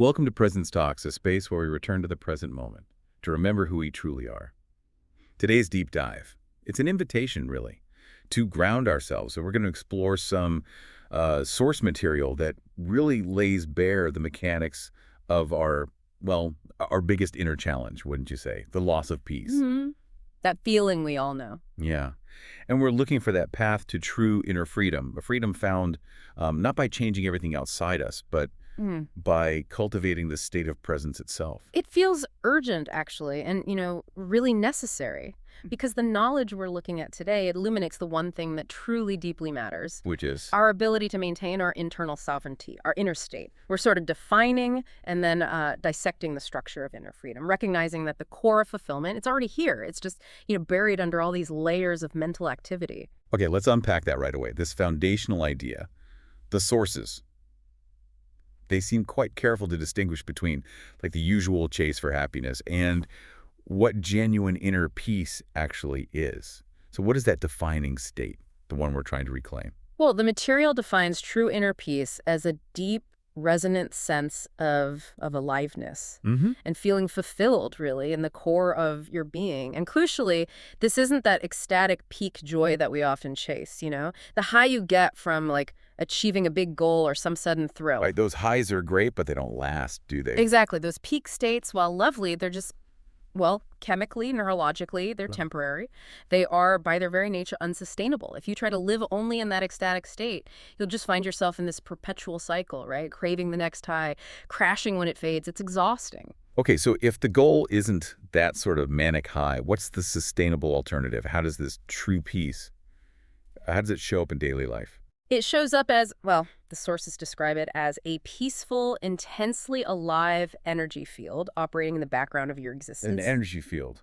Welcome to Presence Talks, a space where we return to the present moment, to remember who we truly are. Today's deep dive, it's an invitation, really, to ground ourselves. So we're going to explore some source material that really lays bare the mechanics of our biggest inner challenge, wouldn't you say? The loss of peace. Mm-hmm. That feeling we all know. Yeah. And we're looking for that path to true inner freedom, a freedom found not by changing everything outside us, but by cultivating the state of presence itself. It feels urgent, actually, and, really necessary. Because the knowledge we're looking at today, it illuminates the one thing that truly deeply matters. Which is? Our ability to maintain our internal sovereignty, our inner state. We're sort of defining and then dissecting the structure of inner freedom, recognizing that the core of fulfillment, it's already here. It's just, buried under all these layers of mental activity. Okay, let's unpack that right away. This foundational idea, the sources. They seem quite careful to distinguish between the usual chase for happiness and what genuine inner peace actually is. So what is that defining state, the one we're trying to reclaim? Well, the material defines true inner peace as a deep, resonant sense of aliveness and feeling fulfilled, really, in the core of your being. And crucially, this isn't that ecstatic peak joy that we often chase, the high you get from, achieving a big goal or some sudden thrill. Right, those highs are great, but they don't last, do they? Exactly. Those peak states, while lovely, they're just, chemically, neurologically, they're temporary. They are, by their very nature, unsustainable. If you try to live only in that ecstatic state, you'll just find yourself in this perpetual cycle, right? Craving the next high, crashing when it fades. It's exhausting. Okay, so if the goal isn't that sort of manic high, what's the sustainable alternative? How does this true peace, how does it show up in daily life? It shows up as, the sources describe it as a peaceful, intensely alive energy field operating in the background of your existence. An energy field,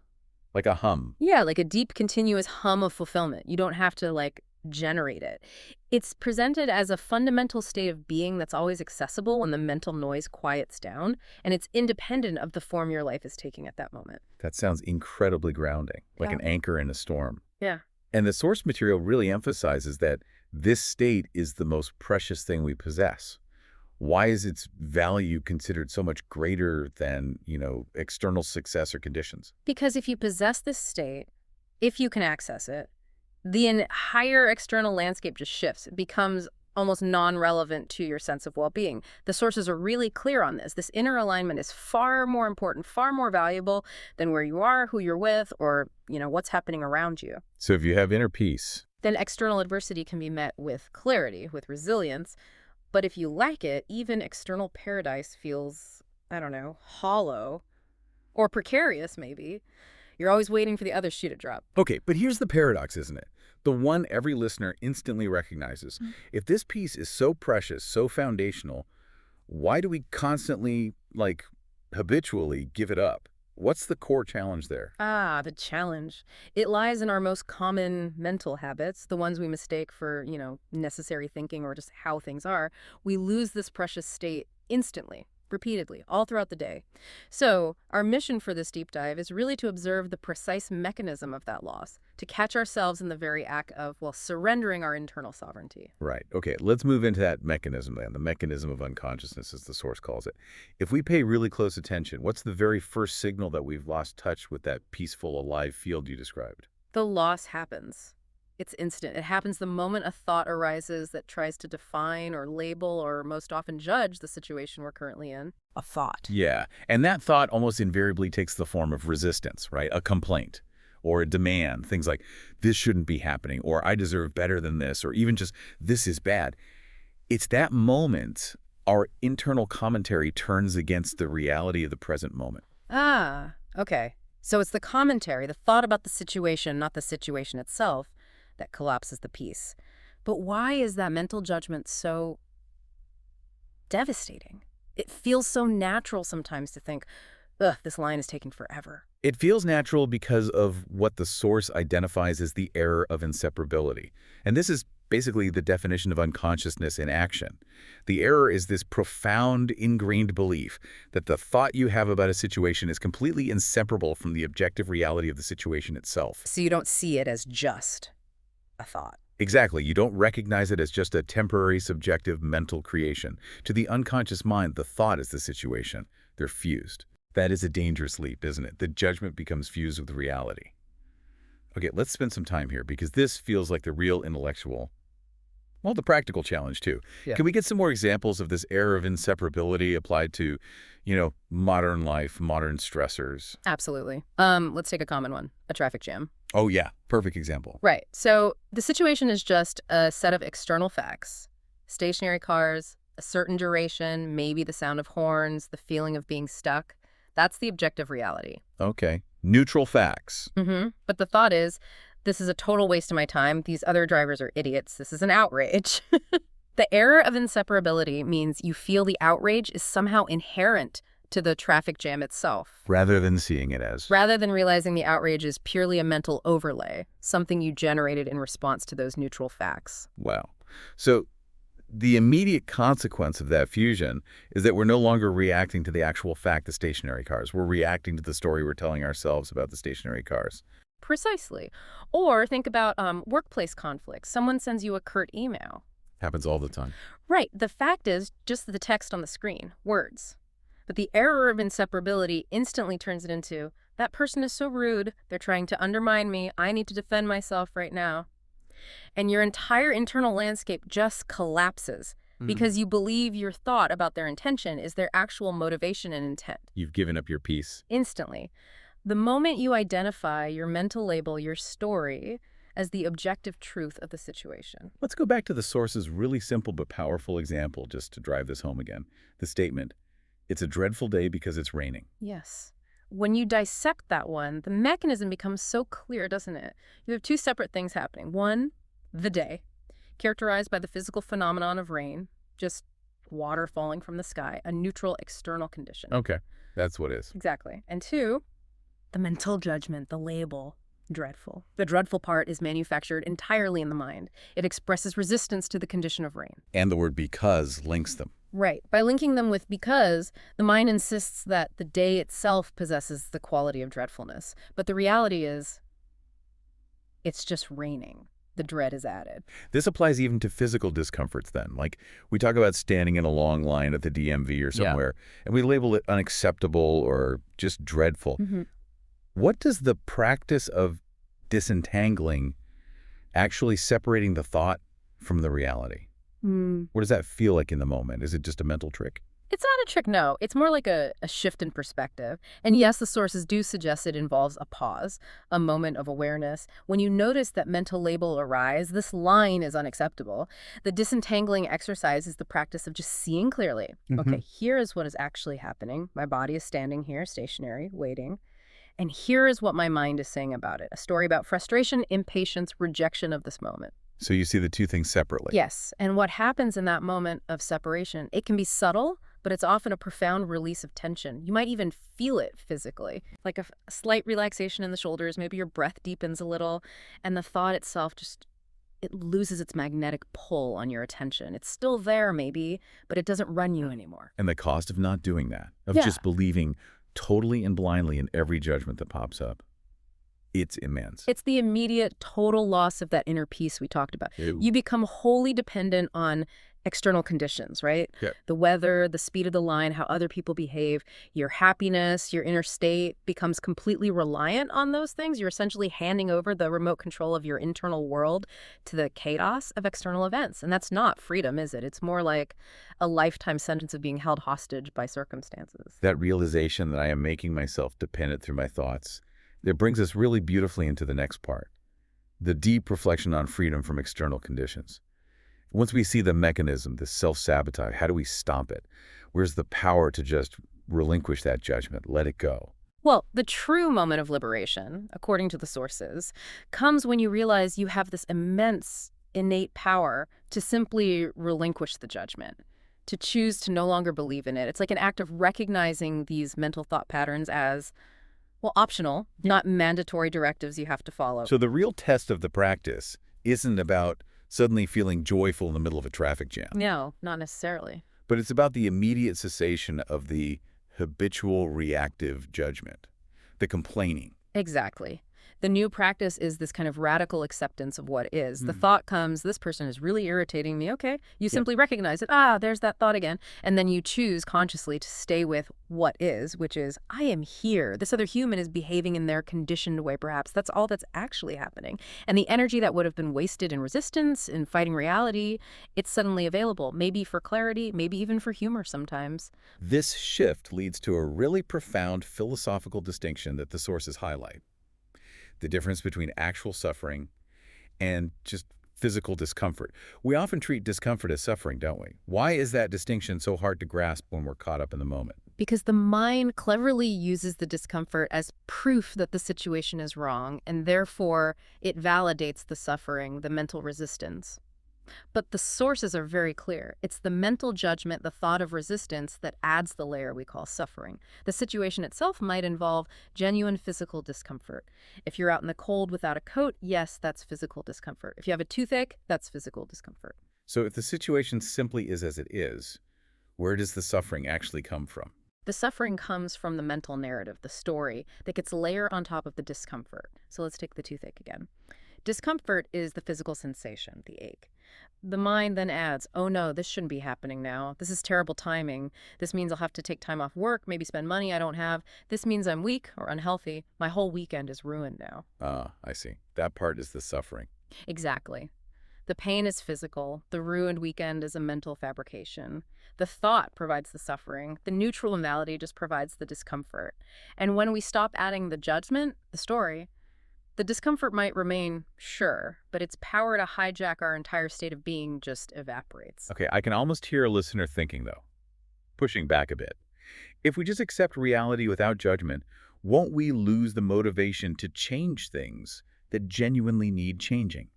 like a hum. Yeah, like a deep, continuous hum of fulfillment. You don't have to, generate it. It's presented as a fundamental state of being that's always accessible when the mental noise quiets down, and it's independent of the form your life is taking at that moment. That sounds incredibly grounding, like an anchor in a storm. Yeah. And the source material really emphasizes that this state is the most precious thing we possess. Why is its value considered so much greater than, external success or conditions? Because if you possess this state, if you can access it, the entire external landscape just shifts. It becomes almost non-relevant to your sense of well-being. The sources are really clear on this. This inner alignment is far more important, far more valuable than where you are, who you're with, or, what's happening around you. So if you have inner peace, then external adversity can be met with clarity, with resilience. But if you lack it, even external paradise feels, hollow or precarious, maybe. You're always waiting for the other shoe to drop. Okay, but here's the paradox, isn't it? The one every listener instantly recognizes. If this piece is so precious, so foundational, why do we constantly, habitually give it up? What's the core challenge there? The challenge. It lies in our most common mental habits, the ones we mistake for, necessary thinking or just how things are. We lose this precious state instantly, repeatedly, all throughout the day. So our mission for this deep dive is really to observe the precise mechanism of that loss, to catch ourselves in the very act of, surrendering our internal sovereignty. Right. Okay, let's move into that mechanism then, the mechanism of unconsciousness, as the source calls it. If we pay really close attention, what's the very first signal that we've lost touch with that peaceful, alive field you described? The loss happens. It's instant. It happens the moment a thought arises that tries to define or label or most often judge the situation we're currently in. A thought. Yeah, and that thought almost invariably takes the form of resistance, right? A complaint or a demand, things like, this shouldn't be happening, or I deserve better than this, or even just, this is bad. It's that moment our internal commentary turns against the reality of the present moment. Okay. So it's the commentary, the thought about the situation, not the situation itself, that collapses the peace. But why is that mental judgment so devastating? It feels so natural sometimes to think, this line is taking forever. It feels natural because of what the source identifies as the error of inseparability. And this is basically the definition of unconsciousness in action. The error is this profound, ingrained belief that the thought you have about a situation is completely inseparable from the objective reality of the situation itself. So you don't see it as just a thought. Exactly. You don't recognize it as just a temporary, subjective mental creation. To the unconscious mind, the thought is the situation. They're fused. That is a dangerous leap, isn't it? The judgment becomes fused with reality. Okay, let's spend some time here because this feels like the real intellectual, well, the practical challenge too. Yeah. Can we get some more examples of this error of inseparability applied to, modern life, modern stressors? Absolutely. Let's take a common one, a traffic jam. Oh yeah, perfect example. Right. So the situation is just a set of external facts. Stationary cars, a certain duration, maybe the sound of horns, the feeling of being stuck. That's the objective reality. Okay. Neutral facts. But the thought is, this is a total waste of my time. These other drivers are idiots. This is an outrage. The error of inseparability means you feel the outrage is somehow inherent to the traffic jam itself. Rather than seeing it as. Rather than realizing the outrage is purely a mental overlay, something you generated in response to those neutral facts. Wow. So the immediate consequence of that fusion is that we're no longer reacting to the actual fact, the stationary cars. We're reacting to the story we're telling ourselves about the stationary cars. Precisely. Or think about workplace conflicts. Someone sends you a curt email. Happens all the time. Right. The fact is just the text on the screen, words. But the error of inseparability instantly turns it into, that person is so rude, they're trying to undermine me, I need to defend myself right now. And your entire internal landscape just collapses because you believe your thought about their intention is their actual motivation and intent. You've given up your peace. Instantly. The moment you identify your mental label, your story, as the objective truth of the situation. Let's go back to the source's really simple but powerful example just to drive this home again. The statement, it's a dreadful day because it's raining. Yes. When you dissect that one, the mechanism becomes so clear, doesn't it? You have two separate things happening. One, the day, characterized by the physical phenomenon of rain, just water falling from the sky, a neutral external condition. Okay, that's what is. Exactly. And two, the mental judgment, the label, dreadful. The dreadful part is manufactured entirely in the mind. It expresses resistance to the condition of rain. And the word because links them. Right. By linking them with because, the mind insists that the day itself possesses the quality of dreadfulness. But the reality is, it's just raining. The dread is added. This applies even to physical discomforts then. Like we talk about standing in a long line at the DMV or somewhere, and we label it unacceptable or just dreadful. What does the practice of disentangling actually separating the thought from the reality? What does that feel like in the moment? Is it just a mental trick? It's not a trick, no. It's more like a shift in perspective. And yes, the sources do suggest it involves a pause, a moment of awareness. When you notice that mental label arise, this line is unacceptable. The disentangling exercise is the practice of just seeing clearly. Okay, here is what is actually happening. My body is standing here, stationary, waiting. And here is what my mind is saying about it. A story about frustration, impatience, rejection of this moment. So you see the two things separately. Yes. And what happens in that moment of separation, it can be subtle, but it's often a profound release of tension. You might even feel it physically, like a slight relaxation in the shoulders. Maybe your breath deepens a little, and the thought itself it loses its magnetic pull on your attention. It's still there maybe, but it doesn't run you anymore. And the cost of not doing that, of just believing totally and blindly in every judgment that pops up, it's immense. It's the immediate total loss of that inner peace we talked about. Ew. You become wholly dependent on external conditions, right? Yeah. The weather, the speed of the line, how other people behave, your happiness, your inner state becomes completely reliant on those things. You're essentially handing over the remote control of your internal world to the chaos of external events. And that's not freedom, is it? It's more like a lifetime sentence of being held hostage by circumstances. That realization that I am making myself dependent through my thoughts, that brings us really beautifully into the next part, the deep reflection on freedom from external conditions. Once we see the mechanism, this self-sabotage, how do we stop it? Where's the power to just relinquish that judgment, let it go? Well, the true moment of liberation, according to the sources, comes when you realize you have this immense innate power to simply relinquish the judgment, to choose to no longer believe in it. It's like an act of recognizing these mental thought patterns as, well, optional, not mandatory directives you have to follow. So the real test of the practice isn't about suddenly feeling joyful in the middle of a traffic jam. No, not necessarily. But it's about the immediate cessation of the habitual reactive judgment, the complaining. Exactly. The new practice is this kind of radical acceptance of what is. The thought comes, this person is really irritating me. Okay. You simply recognize it. Ah, there's that thought again. And then you choose consciously to stay with what is, which is, I am here. This other human is behaving in their conditioned way, perhaps. That's all that's actually happening. And the energy that would have been wasted in resistance, in fighting reality, it's suddenly available, maybe for clarity, maybe even for humor sometimes. This shift leads to a really profound philosophical distinction that the sources highlight. The difference between actual suffering and just physical discomfort. We often treat discomfort as suffering, don't we? Why is that distinction so hard to grasp when we're caught up in the moment? Because the mind cleverly uses the discomfort as proof that the situation is wrong, and therefore it validates the suffering, the mental resistance. But the sources are very clear. It's the mental judgment, the thought of resistance, that adds the layer we call suffering. The situation itself might involve genuine physical discomfort. If you're out in the cold without a coat, yes, that's physical discomfort. If you have a toothache, that's physical discomfort. So if the situation simply is as it is, where does the suffering actually come from? The suffering comes from the mental narrative, the story, that gets layered on top of the discomfort. So let's take the toothache again. Discomfort is the physical sensation, the ache. The mind then adds, oh no, this shouldn't be happening now. This is terrible timing. This means I'll have to take time off work, maybe spend money I don't have. This means I'm weak or unhealthy. My whole weekend is ruined now. Ah, I see. That part is the suffering. Exactly. The pain is physical. The ruined weekend is a mental fabrication. The thought provides the suffering. The neutral malady just provides the discomfort. And when we stop adding the judgment, the story, the discomfort might remain, sure, but its power to hijack our entire state of being just evaporates. Okay, I can almost hear a listener thinking, though, pushing back a bit. If we just accept reality without judgment, won't we lose the motivation to change things that genuinely need changing?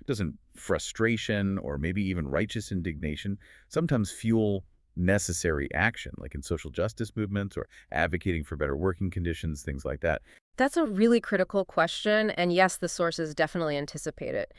Doesn't frustration or maybe even righteous indignation sometimes fuel necessary action, like in social justice movements or advocating for better working conditions, things like that? That's a really critical question, and yes, the sources definitely anticipate it.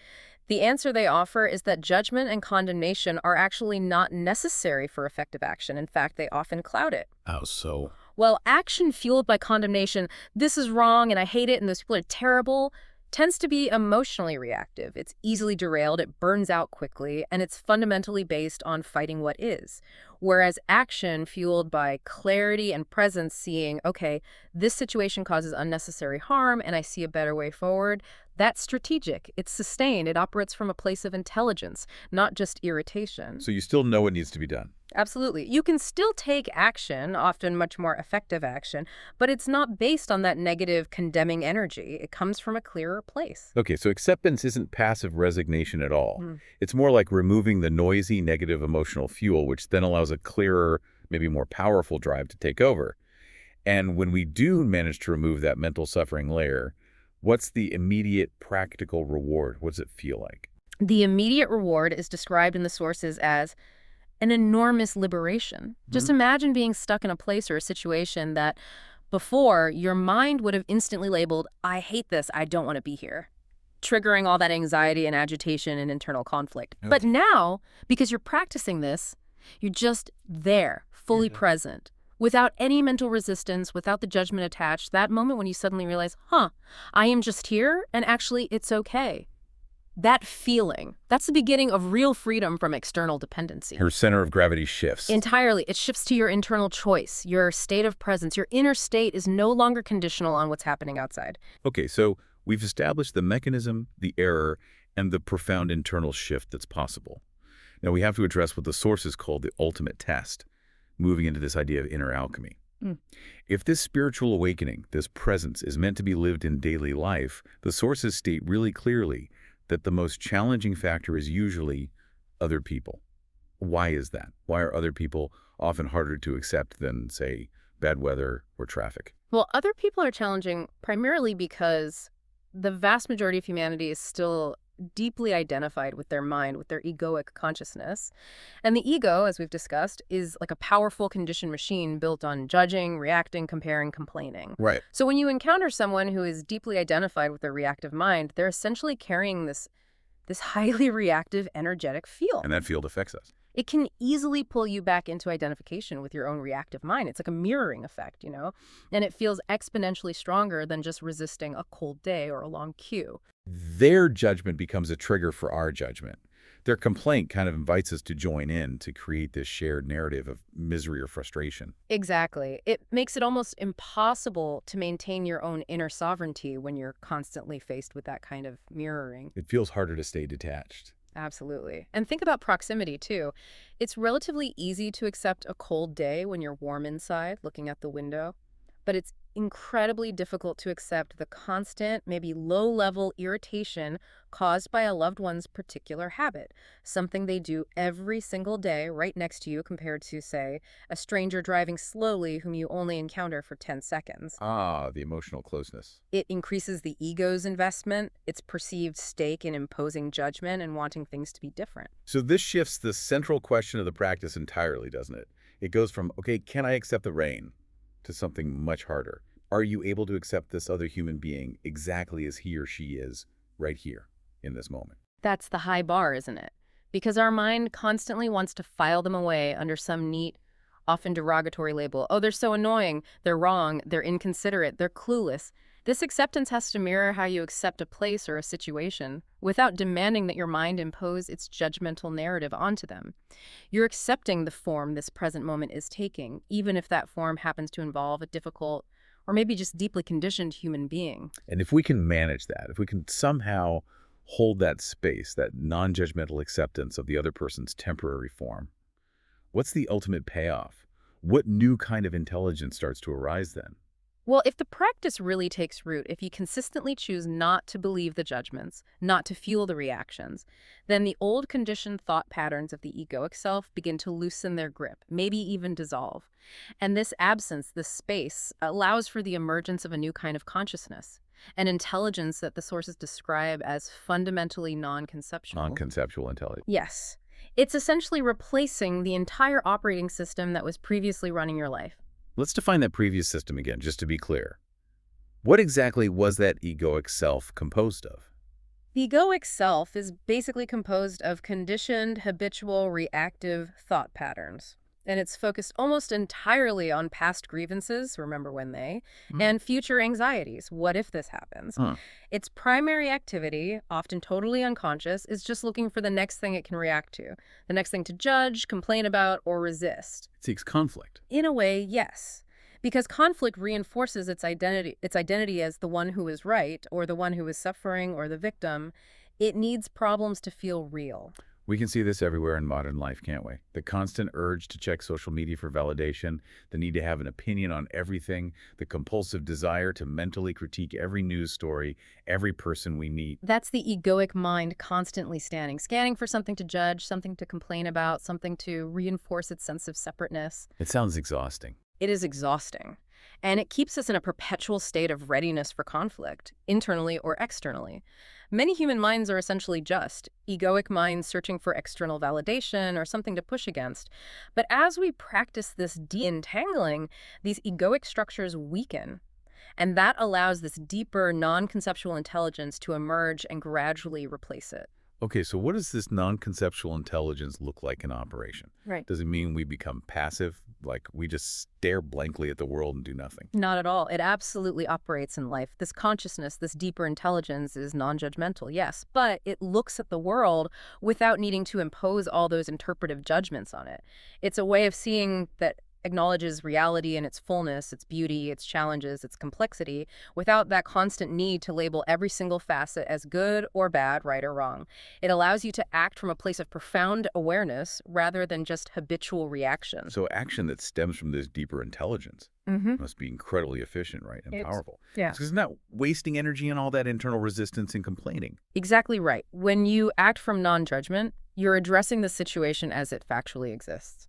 The answer they offer is that judgment and condemnation are actually not necessary for effective action. In fact, they often cloud it. How so? Well, action fueled by condemnation, this is wrong and I hate it and those people are terrible, tends to be emotionally reactive. It's easily derailed, it burns out quickly, and it's fundamentally based on fighting what is. Whereas action fueled by clarity and presence, seeing, okay, this situation causes unnecessary harm and I see a better way forward, that's strategic. It's sustained. It operates from a place of intelligence, not just irritation. So you still know what needs to be done. Absolutely. You can still take action, often much more effective action, but it's not based on that negative, condemning energy. It comes from a clearer place. Okay, so acceptance isn't passive resignation at all. It's more like removing the noisy, negative emotional fuel, which then allows a clearer, maybe more powerful drive to take over. And when we do manage to remove that mental suffering layer, what's the immediate practical reward? What does it feel like? The immediate reward is described in the sources as an enormous liberation. Just imagine being stuck in a place or a situation that before your mind would have instantly labeled, I hate this, I don't want to be here, triggering all that anxiety and agitation and internal conflict. Okay. But now, because you're practicing this, you're just there, fully present, without any mental resistance, without the judgment attached. That moment when you suddenly realize, I am just here and actually it's okay. That feeling, that's the beginning of real freedom from external dependency. Her center of gravity shifts. Entirely. It shifts to your internal choice, your state of presence. Your inner state is no longer conditional on what's happening outside. Okay, so we've established the mechanism, the error, and the profound internal shift that's possible. Now we have to address what the sources call the ultimate test, moving into this idea of inner alchemy. If this spiritual awakening, this presence, is meant to be lived in daily life, the sources state really clearly that the most challenging factor is usually other people. Why is that? Why are other people often harder to accept than, say, bad weather or traffic? Well, other people are challenging primarily because the vast majority of humanity is still deeply identified with their mind, with their egoic consciousness. And the ego, as we've discussed, is like a powerful conditioned machine built on judging, reacting, comparing, complaining. Right. So when you encounter someone who is deeply identified with their reactive mind, they're essentially carrying this highly reactive, energetic field. And that field affects us. It can easily pull you back into identification with your own reactive mind. It's like a mirroring effect, and it feels exponentially stronger than just resisting a cold day or a long queue. Their judgment becomes a trigger for our judgment. Their complaint kind of invites us to join in to create this shared narrative of misery or frustration. Exactly. It makes it almost impossible to maintain your own inner sovereignty when you're constantly faced with that kind of mirroring. It feels harder to stay detached. Absolutely. And think about proximity, too. It's relatively easy to accept a cold day when you're warm inside, looking out the window, but it's incredibly difficult to accept the constant, maybe low-level irritation caused by a loved one's particular habit, something they do every single day right next to you compared to, say, a stranger driving slowly whom you only encounter for 10 seconds. Ah, the emotional closeness. It increases the ego's investment, its perceived stake in imposing judgment and wanting things to be different. So this shifts the central question of the practice entirely, doesn't it? It goes from, okay, can I accept the rain, to something much harder. Are you able to accept this other human being exactly as he or she is right here in this moment? That's the high bar, isn't it? Because our mind constantly wants to file them away under some neat, often derogatory label. Oh, they're so annoying, they're wrong, they're inconsiderate, they're clueless. This acceptance has to mirror how you accept a place or a situation without demanding that your mind impose its judgmental narrative onto them. You're accepting the form this present moment is taking, even if that form happens to involve a difficult or maybe just deeply conditioned human being. And if we can manage that, if we can somehow hold that space, that non-judgmental acceptance of the other person's temporary form, what's the ultimate payoff? What new kind of intelligence starts to arise then? Well, if the practice really takes root, if you consistently choose not to believe the judgments, not to fuel the reactions, then the old conditioned thought patterns of the egoic self begin to loosen their grip, maybe even dissolve. And this absence, this space, allows for the emergence of a new kind of consciousness, an intelligence that the sources describe as fundamentally non-conceptual. Non-conceptual intelligence. Yes. It's essentially replacing the entire operating system that was previously running your life. Let's define that previous system again, just to be clear. What exactly was that egoic self composed of? The egoic self is basically composed of conditioned, habitual, reactive thought patterns. And it's focused almost entirely on past grievances, remember when they, and future anxieties, what if this happens? Huh. Its primary activity, often totally unconscious, is just looking for the next thing it can react to, the next thing to judge, complain about, or resist. It seeks conflict. In a way, yes. Because conflict reinforces its identity as the one who is right, or the one who is suffering, or the victim. It needs problems to feel real. We can see this everywhere in modern life, can't we? The constant urge to check social media for validation, the need to have an opinion on everything, the compulsive desire to mentally critique every news story, every person we meet. That's the egoic mind constantly scanning for something to judge, something to complain about, something to reinforce its sense of separateness. It sounds exhausting. It is exhausting. And it keeps us in a perpetual state of readiness for conflict, internally or externally. Many human minds are essentially just egoic minds searching for external validation or something to push against. But as we practice this de-entangling, these egoic structures weaken. And that allows this deeper, non-conceptual intelligence to emerge and gradually replace it. Okay, so what does this non-conceptual intelligence look like in operation? Right. Does it mean we become passive, like we just stare blankly at the world and do nothing? Not at all. It absolutely operates in life. This consciousness, this deeper intelligence is non-judgmental, yes, but it looks at the world without needing to impose all those interpretive judgments on it. It's a way of seeing that acknowledges reality in its fullness, its beauty, its challenges, its complexity, without that constant need to label every single facet as good or bad, right or wrong. It allows you to act from a place of profound awareness rather than just habitual reaction. So action that stems from this deeper intelligence must be incredibly efficient, right, and powerful. Yeah. So it's not wasting energy on all that internal resistance and complaining. Exactly right. When you act from non-judgment, you're addressing the situation as it factually exists.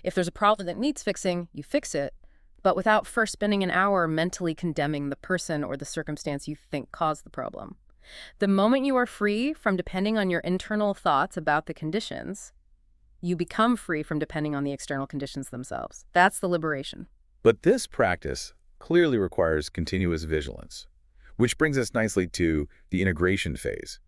If there's a problem that needs fixing, you fix it, but without first spending an hour mentally condemning the person or the circumstance you think caused the problem. The moment you are free from depending on your internal thoughts about the conditions, you become free from depending on the external conditions themselves. That's the liberation. But this practice clearly requires continuous vigilance, which brings us nicely to the integration phase.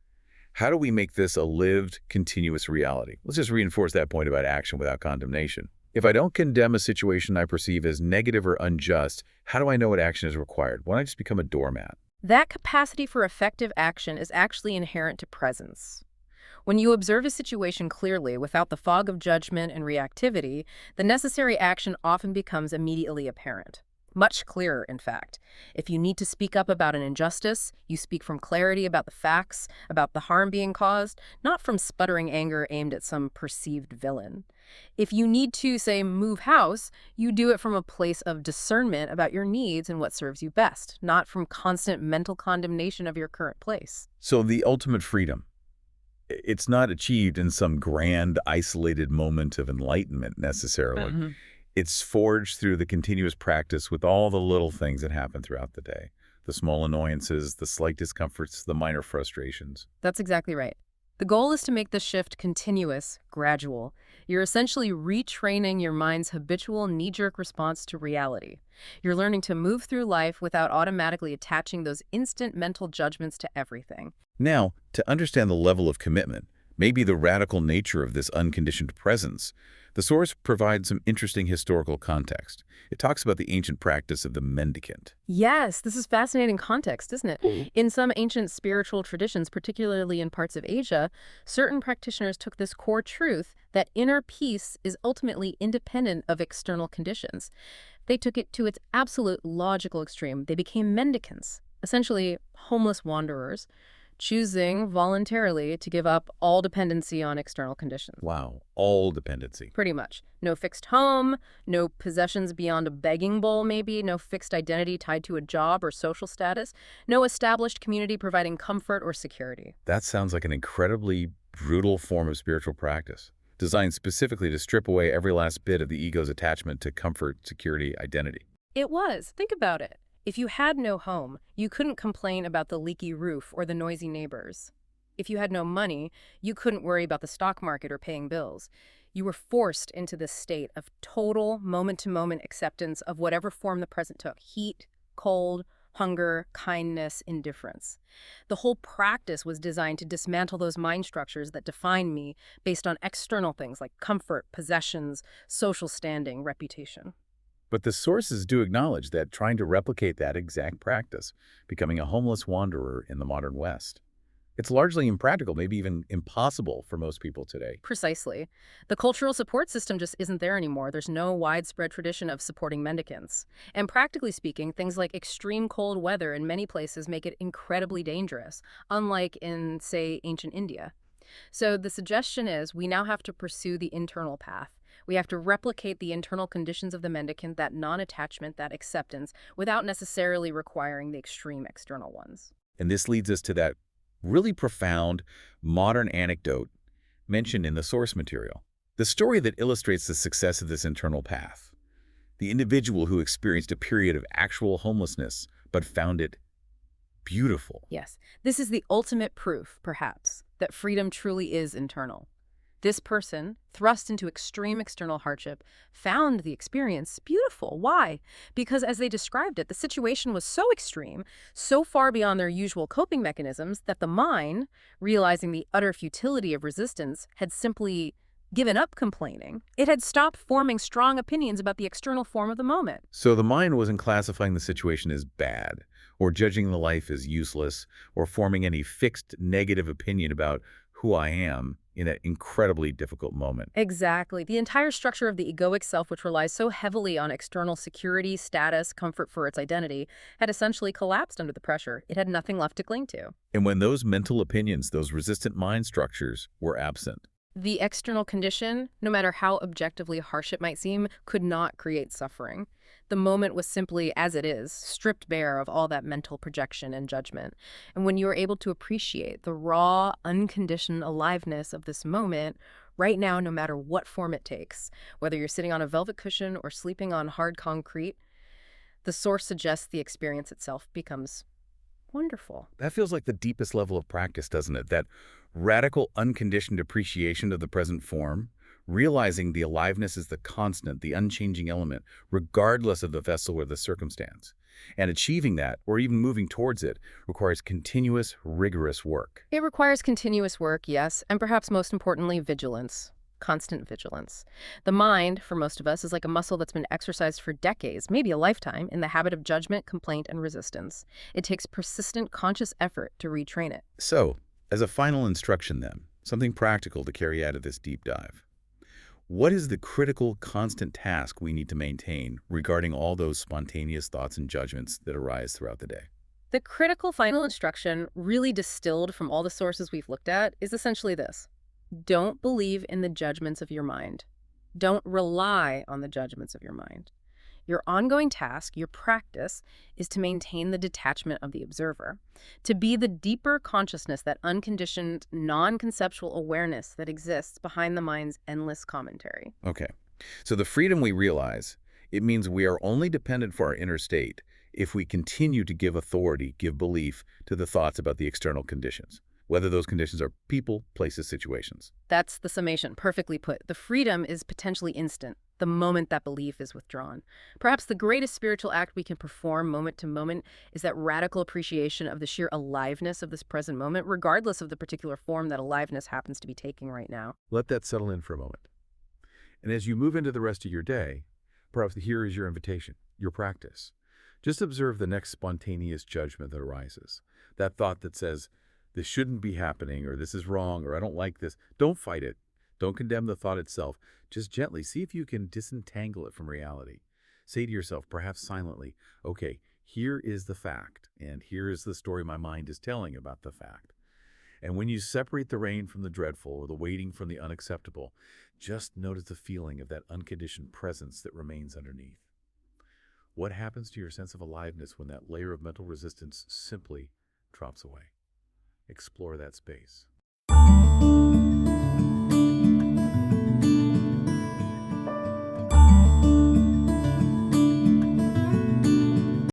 How do we make this a lived, continuous reality? Let's just reinforce that point about action without condemnation. If I don't condemn a situation I perceive as negative or unjust, how do I know what action is required? Why don't I just become a doormat? That capacity for effective action is actually inherent to presence. When you observe a situation clearly without the fog of judgment and reactivity, the necessary action often becomes immediately apparent. Much clearer, in fact. If you need to speak up about an injustice, you speak from clarity about the facts, about the harm being caused, not from sputtering anger aimed at some perceived villain. If you need to, say, move house, you do it from a place of discernment about your needs and what serves you best, not from constant mental condemnation of your current place. So the ultimate freedom, it's not achieved in some grand, isolated moment of enlightenment necessarily. It's forged through the continuous practice with all the little things that happen throughout the day. The small annoyances, the slight discomforts, the minor frustrations. That's exactly right. The goal is to make the shift continuous, gradual. You're essentially retraining your mind's habitual knee-jerk response to reality. You're learning to move through life without automatically attaching those instant mental judgments to everything. Now, to understand the level of commitment, maybe the radical nature of this unconditioned presence, the source provides some interesting historical context. It talks about the ancient practice of the mendicant. Yes, this is fascinating context, isn't it? In some ancient spiritual traditions, particularly in parts of Asia, certain practitioners took this core truth that inner peace is ultimately independent of external conditions. They took it to its absolute logical extreme. They became mendicants, essentially homeless wanderers, choosing voluntarily to give up all dependency on external conditions. Wow, all dependency. Pretty much. No fixed home, no possessions beyond a begging bowl maybe, no fixed identity tied to a job or social status, no established community providing comfort or security. That sounds like an incredibly brutal form of spiritual practice, designed specifically to strip away every last bit of the ego's attachment to comfort, security, identity. It was. Think about it. If you had no home, you couldn't complain about the leaky roof or the noisy neighbors. If you had no money, you couldn't worry about the stock market or paying bills. You were forced into this state of total moment-to-moment acceptance of whatever form the present took: heat, cold, hunger, kindness, indifference. The whole practice was designed to dismantle those mind structures that define me based on external things like comfort, possessions, social standing, reputation. But the sources do acknowledge that trying to replicate that exact practice, becoming a homeless wanderer in the modern West, it's largely impractical, maybe even impossible for most people today. Precisely. The cultural support system just isn't there anymore. There's no widespread tradition of supporting mendicants. And practically speaking, things like extreme cold weather in many places make it incredibly dangerous, unlike in, say, ancient India. So the suggestion is we now have to pursue the internal path. We have to replicate the internal conditions of the mendicant, that non-attachment, that acceptance, without necessarily requiring the extreme external ones. And this leads us to that really profound modern anecdote mentioned in the source material. The story that illustrates the success of this internal path. The individual who experienced a period of actual homelessness but found it beautiful. Yes, this is the ultimate proof, perhaps, that freedom truly is internal. This person, thrust into extreme external hardship, found the experience beautiful. Why? Because as they described it, the situation was so extreme, so far beyond their usual coping mechanisms, that the mind, realizing the utter futility of resistance, had simply given up complaining. It had stopped forming strong opinions about the external form of the moment. So the mind wasn't classifying the situation as bad, or judging the life as useless, or forming any fixed negative opinion about who I am in that incredibly difficult moment. Exactly. The entire structure of the egoic self, which relies so heavily on external security, status, comfort for its identity, had essentially collapsed under the pressure. It had nothing left to cling to. And when those mental opinions, those resistant mind structures, were absent, the external condition, no matter how objectively harsh it might seem, could not create suffering. The moment was simply as it is, stripped bare of all that mental projection and judgment. And when you are able to appreciate the raw, unconditioned aliveness of this moment, right now, no matter what form it takes, whether you're sitting on a velvet cushion or sleeping on hard concrete, the source suggests the experience itself becomes wonderful. that feels like the deepest level of practice, doesn't it? That radical, unconditioned appreciation of the present form, realizing the aliveness is the constant, the unchanging element, regardless of the vessel or the circumstance. And achieving that, or even moving towards it, requires continuous, rigorous work. It requires continuous work, yes, and perhaps most importantly, vigilance. Constant vigilance. The mind, for most of us, is like a muscle that's been exercised for decades, maybe a lifetime, in the habit of judgment, complaint, and resistance. It takes persistent, conscious effort to retrain it. So, as a final instruction then, something practical to carry out of this deep dive. What is the critical, constant task we need to maintain regarding all those spontaneous thoughts and judgments that arise throughout the day? The critical final instruction, really distilled from all the sources we've looked at, is essentially this. Don't believe in the judgments of your mind. Don't rely on the judgments of your mind. Your ongoing task, your practice, is to maintain the detachment of the observer, to be the deeper consciousness, that unconditioned, non-conceptual awareness that exists behind the mind's endless commentary. Okay, so the freedom we realize, it means we are only dependent for our inner state if we continue to give authority, give belief to the thoughts about the external conditions, whether those conditions are people, places, situations. That's the summation, perfectly put. The freedom is potentially instant, the moment that belief is withdrawn. Perhaps the greatest spiritual act we can perform moment to moment is that radical appreciation of the sheer aliveness of this present moment, regardless of the particular form that aliveness happens to be taking right now. Let that settle in for a moment. And as you move into the rest of your day, perhaps here is your invitation, your practice. Just observe the next spontaneous judgment that arises. That thought that says, this shouldn't be happening, or this is wrong, or I don't like this. Don't fight it. Don't condemn the thought itself. Just gently see if you can disentangle it from reality. Say to yourself, perhaps silently, okay, here is the fact, and here is the story my mind is telling about the fact. And when you separate the rain from the dreadful, or the waiting from the unacceptable, just notice the feeling of that unconditioned presence that remains underneath. What happens to your sense of aliveness when that layer of mental resistance simply drops away? Explore that space.